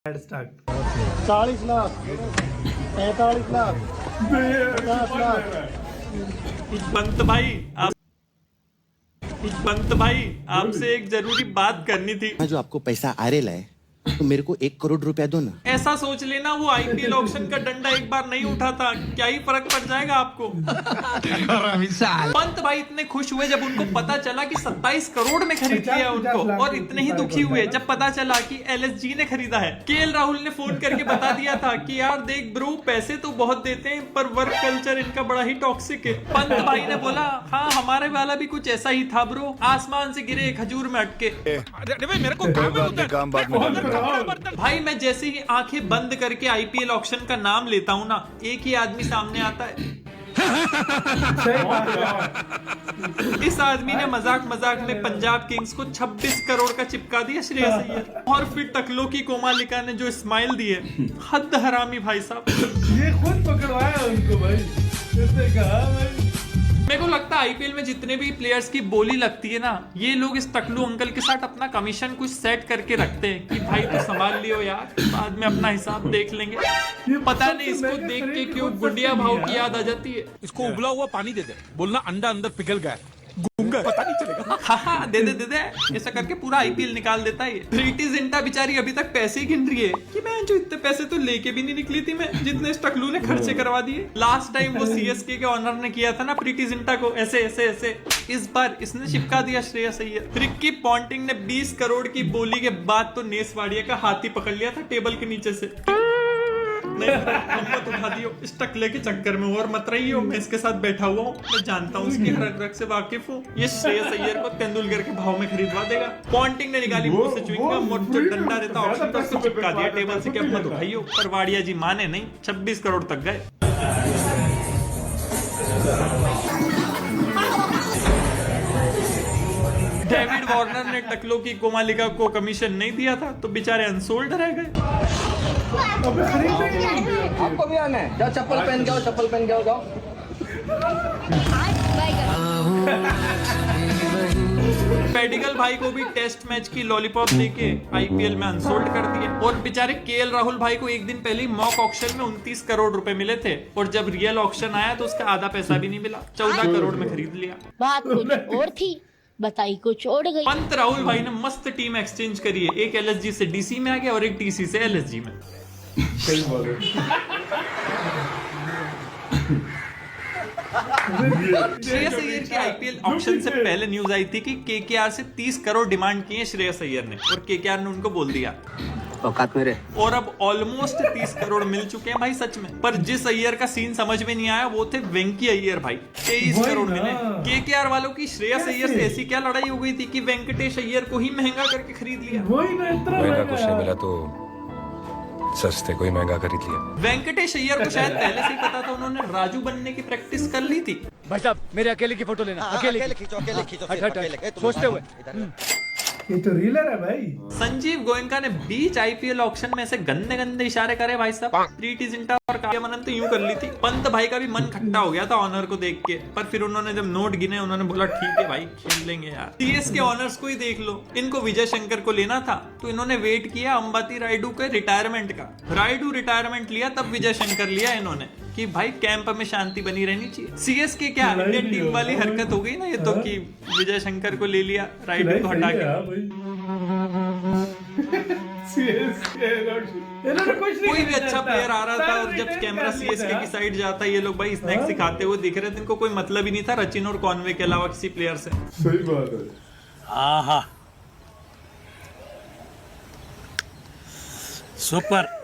Start 40 lakh 45 lakh 50 lakh. Pant भाई आपसे एक जरूरी बात करनी थी। जो आपको पैसा आ रहा है तो मेरे को 1 करोड़ रुपया दो ना। ऐसा सोच लेना वो आईपीएल ऑक्शन का डंडा एक बार नहीं उठा था, क्या ही फर्क पड़ जाएगा आपको। पंत भाई इतने खुश हुए जब उनको पता चला कि 27 करोड़ में खरीद लिया उनको, और इतने ही दुखी हुए जब पता चला कि एलएसजी ने खरीदा है। केएल राहुल ने फोन करके बता दिया था कि यार देख ब्रो, पैसे तो बहुत देते हैं पर वर्क कल्चर इनका बड़ा ही टॉक्सिक है। पंत भाई ने बोला हाँ हमारे वाला भी कुछ ऐसा ही था ब्रो, आसमान से गिरे खजूर में अटके। मेरे को काम बात में भाई मैं जैसे ही आंखें बंद करके आईपीएल ऑक्शन का नाम लेता हूँ ना, एक ही आदमी सामने आता है। इस आदमी ने मजाक मजाक में पंजाब किंग्स को 26 करोड़ का चिपका दिया श्रेयस अय्यर। और फिर टकलो की कोमालिका ने जो स्माइल दी है, हद हरामी भाई साहब। ये खुद पकड़वाया उनको भाई, इसने कहा भाई। मेरे को लगता है आईपीएल में जितने भी प्लेयर्स की बोली लगती है ना, ये लोग इस टकलू अंकल के साथ अपना कमीशन कुछ सेट करके रखते हैं कि भाई तो संभाल लियो यार, बाद में अपना हिसाब देख लेंगे। पता नहीं इसको देख के क्यों गुंडिया भाव की याद आ जाती है। इसको उबला हुआ पानी दे दे, बोलना अंडा अंदर पिघल गया, गूंगा पता नहीं चलेगा। हाँ दे दे ऐसा करके पूरा आईपीएल निकाल देता है। प्रीति जिंटा बेचारी अभी तक पैसे ही गिन रही है कि मैं जो इतने पैसे तो लेके भी नहीं निकली थी मैं, जितने इस टकलू ने खर्चे करवा दिए। लास्ट टाइम वो सीएसके के ऑनर ने किया था ना प्रीति जिंटा को ऐसे ऐसे ऐसे, इस बार इसने चिपका दिया श्रेयस अय्यर। रिक्की पॉन्टिंग ने 20 करोड़ की बोली के बाद तो नेस वाडिया का हाथ ही पकड़ लिया था टेबल के नीचे से। नहीं मत उठा दियो इस टकले के चक्कर में, और मत रही हो, मैं इसके साथ बैठा हुआ हूँ, मैं जानता हूँ इसकी हर रग से वाकिफ हूँ। ये श्रेयस अय्यर को तेंदुलकर के भाव में खरीदवा देगा। पॉन्टिंग ने निकाली मुंह से च्युइंग गम और जो डंडा रहता ऑप्शन का उसको चिपका दिया टेबल से कि अब मत उठाइयो। पर वाडिया जी माने नहीं, 26 करोड़ तक गए। डेविड वार्नर ने टकलो की कोमालिका को कमीशन नहीं दिया था तो बेचारे अनसोल्ड रह गए। आपको भी आना है, जाओ चप्पल पहन के आओ, चप्पल पहन के आओ जाओ। पेडिकल भाई को भी टेस्ट मैच की लॉलीपॉप देके आईपीएल में अनसोल्ड कर दिया। और बेचारे केएल राहुल भाई को एक दिन पहले मॉक ऑक्शन में 29 करोड़ रुपए मिले थे, और जब रियल ऑक्शन आया तो उसका आधा पैसा भी नहीं मिला, 14 करोड़ में खरीद लिया। बात कुछ और थी, बताई कुछ और गई। पंत राहुल भाई ने मस्त टीम एक्सचेंज करी है, एक एलएसजी से डीसी में आ गया और एक डीसी से एलएसजी में। सही बोल रहे। श्रेयस अय्यर की आईपीएल ऑक्शन से पहले न्यूज आई थी कि केकेआर से 30 करोड़ डिमांड किए श्रेयस अय्यर ने, और केकेआर ने उनको बोल दिया औकात मेरे। और अब ऑलमोस्ट 30 करोड़ मिल चुके हैं भाई सच में। पर जिस अय्यर का सीन समझ में नहीं आया वो थे वेंकी अय्यर भाई, 23 करोड़ मिले। केकेआर वालों की श्रेयस अय्यर से ऐसी क्या लड़ाई हो गई थी कि वेंकटेश अय्यर को ही महंगा करके खरीद लिया। वही ना, इतना महंगा कुछ नहीं मिला तो सस्ते कोई महंगा खरीद लिया। वेंकटेश अय्यर को शायद पहले से ही पता था, उन्होंने राजू बनने की प्रैक्टिस कर ली थी। भाई साहब मेरे अकेले की फोटो लेना, अकेले खींचो सोचते हुए। ये तो रीलर है भाई। संजीव गोयनका ने बीच आईपीएल ऑक्शन में से गंदे गंदे इशारे करे भाई साहब। प्रीति जिंटा और काव्या मनन तो यूं कर ली थी। पंत भाई का भी मन खट्टा हो गया था ऑनर को देख के, पर फिर उन्होंने जब नोट गिने उन्होंने बोला ठीक है भाई खेल लेंगे यार। सीएस के ऑनर्स को ही देख लो, इनको विजय शंकर को लेना था तो इन्होंने वेट किया अंबाती रायडू के रिटायरमेंट का। रायडू रिटायरमेंट लिया तब विजय शंकर लिया इन्होंने कि भाई कैंप में शांति बनी रहनी चाहिए। सीएसके क्या इंडियन टीम वाली हरकत हो गई ना ये तो, कि विजय शंकर को ले लिया रायडू को हटा के। कोई भी अच्छा प्लेयर आ रहा था और जब कैमरा सीएसके की साइड जाता है ये लोग भाई स्नैक सिखाते हुए दिख रहे थे। इनको कोई मतलब ही नहीं था रचिन और कॉनवे के अलावा किसी प्लेयर से। सही बात है। आहा सुपर।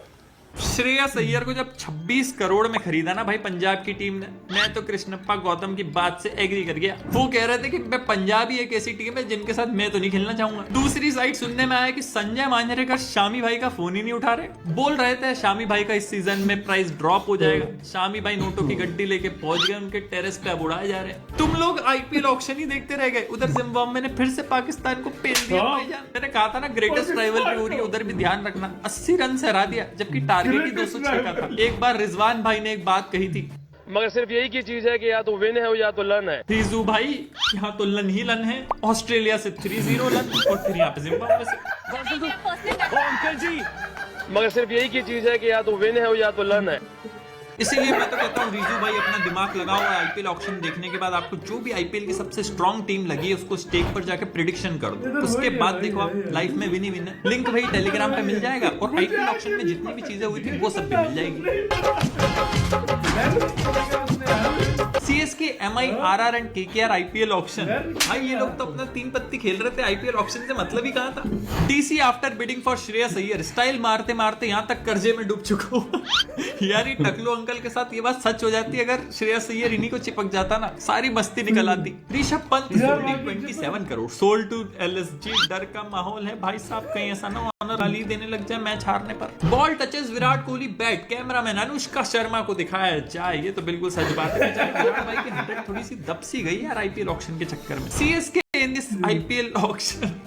श्रेयस अय्यर को जब 26 करोड़ में खरीदा ना भाई पंजाब की टीम ने, मैं तो कृष्णप्पा गौतम की बात से एग्री कर गया। वो कह रहे थे कि पंजाब ही एक ऐसी टीम है जिनके साथ मैं तो नहीं खेलना चाहूंगा। दूसरी साइड सुनने में आया कि संजय मांजरेकर शामी भाई का फोन ही नहीं उठा रहे, बोल रहे थे शामी भाई का इस सीजन में प्राइस ड्रॉप हो जाएगा। शामी भाई नोटों की गड्डी लेके पहुंच गए उनके टेरेस पे, अब उड़ाए जा रहे हैं। तुम लोग आईपीएल ऑक्शन ही देखते रह गए, उधर जिम्बाब्वे ने फिर से पाकिस्तान को पेल दिया भाईजान। मैंने कहा था ना ग्रेटेस्ट राइवलरी हो रही है, उधर भी ध्यान रखना। 80 रन से हरा दिया जबकि टारगेट ही 206 का था। एक बार रिजवान भाई ने एक बात कही थी, मगर सिर्फ यही की चीज है कि या तो विन है या तो लन है। रिजू भाई यहाँ तो लन ही लन है, ऑस्ट्रेलिया से 3-0 लन और फिर यहाँ पे जिम्बाब्वे से। अंकल जी मगर सिर्फ यही की चीज है कि या तो विन है या तो लर्न है। इसीलिए मैं तो कहता हूँ रीजू भाई अपना दिमाग लगाओ और आईपीएल ऑक्शन देखने के बाद आपको जो भी आईपीएल की सबसे स्ट्रांग टीम लगी है उसको स्टेक पर जाकर प्रिडिक्शन कर दो। उसके बाद देखो आप लाइफ में विन ही विन है। लिंक भाई टेलीग्राम पे मिल जाएगा और आईपीएल ऑक्शन में जितनी भी चीजें हुई थी वो सब भी मिल जाएगी। CSK, MI, RR and KKR IPL auction. भाई ये लोग तो अपना 3 पत्ती खेल रहे थे, आईपीएल ऑक्शन से मतलब ही कहां था। DC after bidding for Shreyas Iyer, style मारते मारते यहां तक कर्जे में डूब चुका हूं। यार ये टकलू अंकल के साथ ये बात सच हो जाती अगर श्रेयस अय्यर इन्हीं को चिपक जाता ना, सारी मस्ती निकल आती। Rishabh Pant 27 crore sold to LSG. डर का माहौल है भाई साहब, कहीं ऐसा ना ऑनर गाली देने लग जाए मैच हारने पर। Ball touches Virat Kohli bat, cameraman Anushka Sharma को दिखाया जाए। ये तो बिल्कुल सच बात है। विराट भाई की हंड्रेड थोड़ी सी दब सी गई यार आईपीएल ऑक्शन के चक्कर में। CSK in this IPL auction.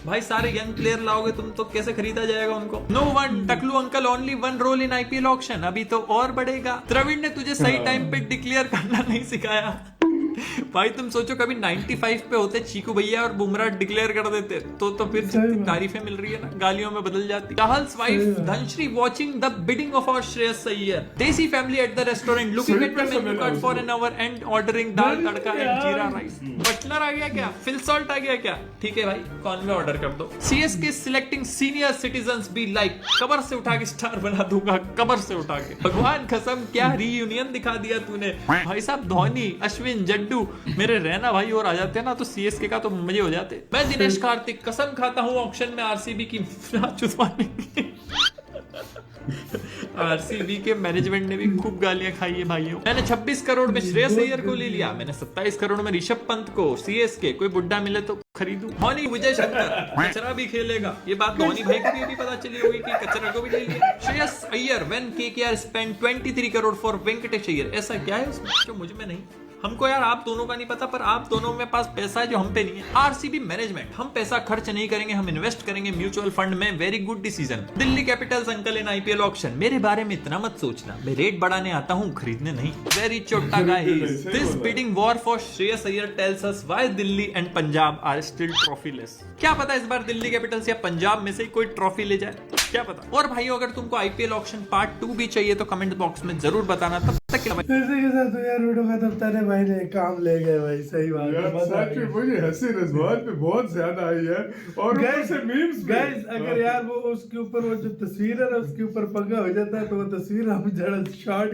भाई सारे यंग प्लेयर लाओगे तुम तो कैसे खरीदा जाएगा उनको। नो वन टकलू uncle only one role in IPL auction. अभी तो और बढ़ेगा। द्रविड़ ने तुझे सही टाइम पे डिक्लेयर करना नहीं सिखाया। भाई तुम सोचो कभी 95 पे होते चीकू भैया और बुमराह डिक्लेयर कर देते तो फिर जितनी तारीफें मिल रही है ना गालियों में बदल जाती। राहुल's wife Dhanashree watching the bidding of our Shreyas Iyer. देसी family at the restaurant looking at the menu card for an hour and ordering dal tadka and जीरा राइस। बटलर आ गया क्या? फिल सॉल्ट आ गया क्या? ठीक है भाई कॉर्न में ऑर्डर कर दो। CSK selecting senior citizens be like. Cover से उठा के स्टार बना दूंगा, कबर से उठा के। भगवान कसम क्या रीयूनियन दिखा दिया तूने भाई साहब। धोनी, अश्विन, जड्डू मेरे रहना भाई और आ जाते ना तो सीएसके का तो मजे हो जाते। मैं दिनेश कार्तिक कसम खाता हूँ ऑक्शन में आरसीबी की चुदवाने की। आरसीबी के मैनेजमेंट ने भी खूब गालियां खाई है भाइयों। मैंने 26 करोड़ में श्रेयस अय्यर को ले लिया, मैंने 27 करोड़ में ऋषभ पंत को। सीएसके कोई बुड्ढा मिले तो खरीदूं। धोनी, विजय शंकर कचरा भी खेलेगा। ये बात धोनी भाई को भी अभी पता चली होगी कि कचरा को भी ले लिया। Shreyas Iyer when KKR spend 23 crore for Venkatesh Iyer. ऐसा क्या है उसमें जो मुझ में नहीं? हमको यार आप दोनों का नहीं पता पर आप दोनों में पास पैसा है जो हम पे नहीं है। आरसीबी मैनेजमेंट, हम पैसा खर्च नहीं करेंगे, हम इन्वेस्ट करेंगे म्यूचुअल फंड में। Very good decision. Delhi Capitals uncle इन आईपीएल ऑक्शन। मेरे बारे में इतना मत सोचना, मैं रेट बढ़ाने आता हूँ खरीदने नहीं। वेरी छोटा guy is this bidding war for Shreyas Iyer tells us why Delhi and Punjab are still trophyless. क्या पता इस बार दिल्ली कैपिटल्स या पंजाब में से कोई ट्रॉफी ले जाए, क्या पता। और भाइयों अगर तुमको आईपीएल ऑक्शन पार्ट 2 भी चाहिए तो कमेंट बॉक्स में जरूर बताना। तब तक के लिए ऐसे के साथ तो यार वीडियो खत्म करने भाई ने काम ले गए भाई। सही बात है। सच में मुझे हंसी रजवान पे बहुत ज्यादा आई है। और ऊपर से मीम्स गाइस अगर यार वो उसके ऊपर वो जो तस्वीर है ना उसके ऊपर पंगा हो जाता है तो वो तस्वीर हम जरा शॉर्ट